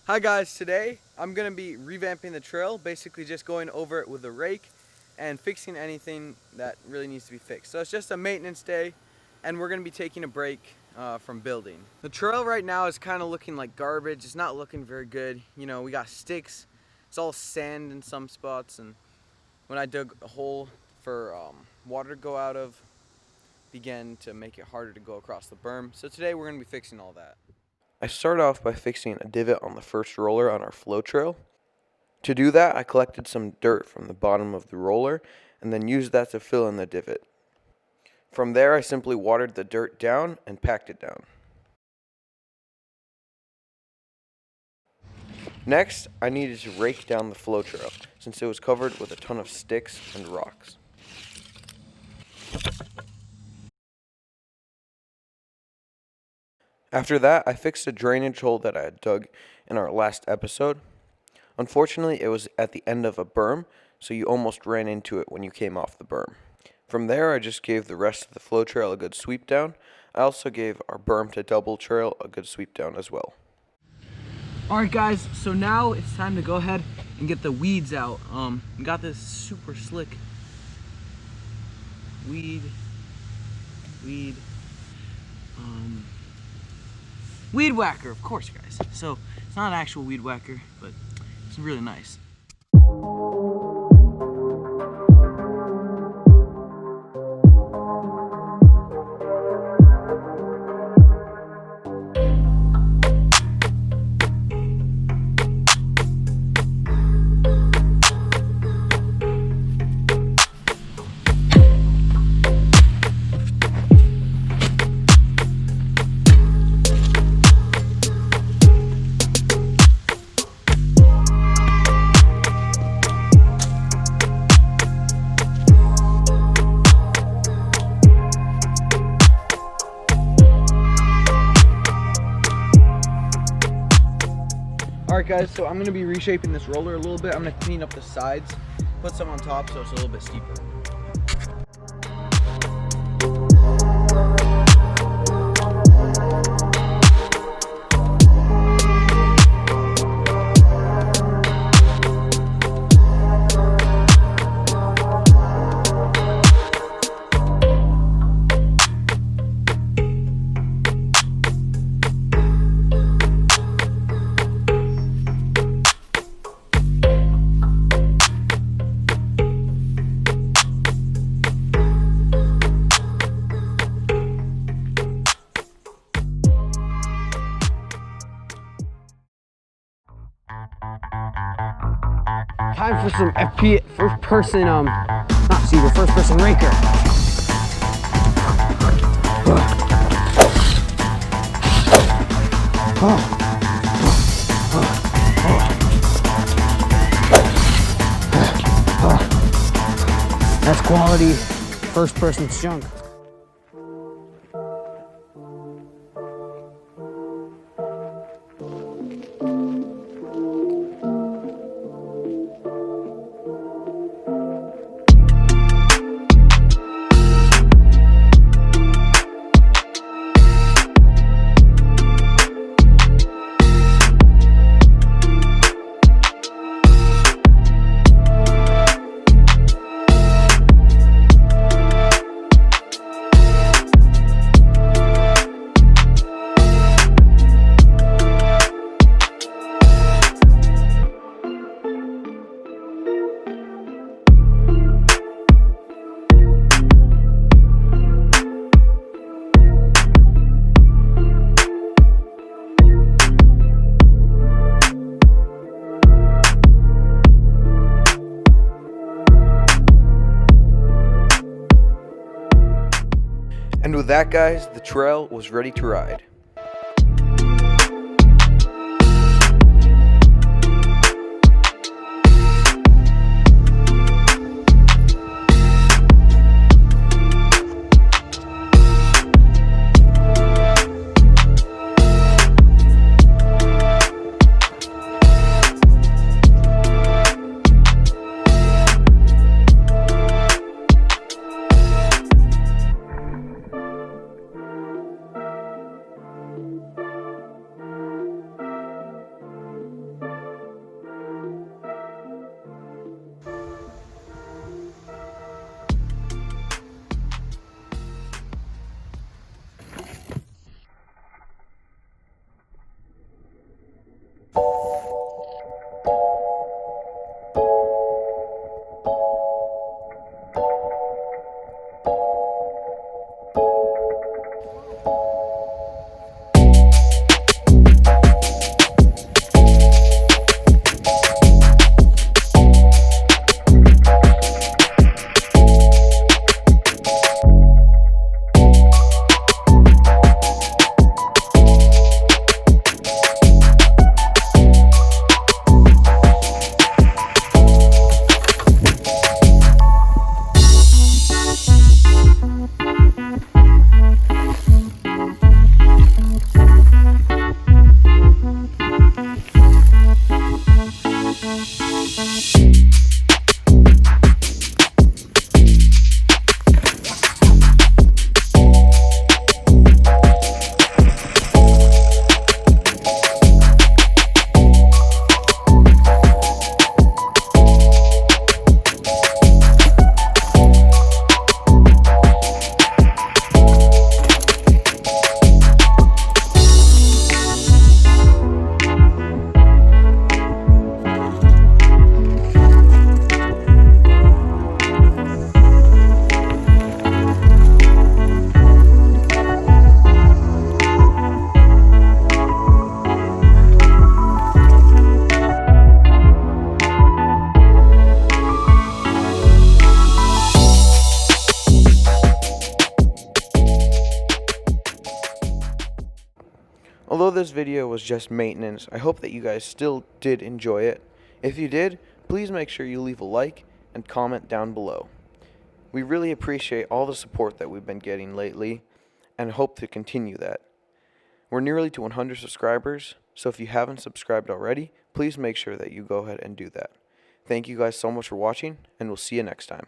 Hi guys, today I'm going to be revamping the trail, basically just going over it with a rake and fixing anything that really needs to be fixed. So it's just a maintenance day and we're going to be taking a break from building. The trail right now is kind of looking like garbage. It's not looking very good. You know, we got sticks, it's all sand in some spots, and when I dug a hole for water to go out of, began to make it harder to go across the berm. So today we're going to be fixing all that. I started off by fixing a divot on the first roller on our flow trail. To do that, I collected some dirt from the bottom of the roller and then used that to fill in the divot. From there, I simply watered the dirt down and packed it down. Next, I needed to rake down the flow trail since it was covered with a ton of sticks and rocks. After that, I fixed a drainage hole that I had dug in our last episode. Unfortunately, it was at the end of a berm, so you almost ran into it when you came off the berm. From there, I just gave the rest of the flow trail a good sweep down. I also gave our berm to double trail a good sweep down as well. Alright guys, so now it's time to go ahead and get the weeds out. We got this super slick weed whacker, of course guys. So it's not an actual weed whacker, but it's really nice. Alright guys, so I'm going to be reshaping this roller a little bit. I'm going to clean up the sides, put some on top so it's a little bit steeper. Time for some FP first person first person raker. That's quality first person junk. And with that guys, the trail was ready to ride. video was just maintenance, I hope that you guys still did enjoy it. If you did, please make sure you leave a like and comment down below. We really appreciate all the support that we've been getting lately and hope to continue that. We're nearly to 100 subscribers, so if you haven't subscribed already, please make sure that you go ahead and do that. Thank you guys so much for watching, and we'll see you next time.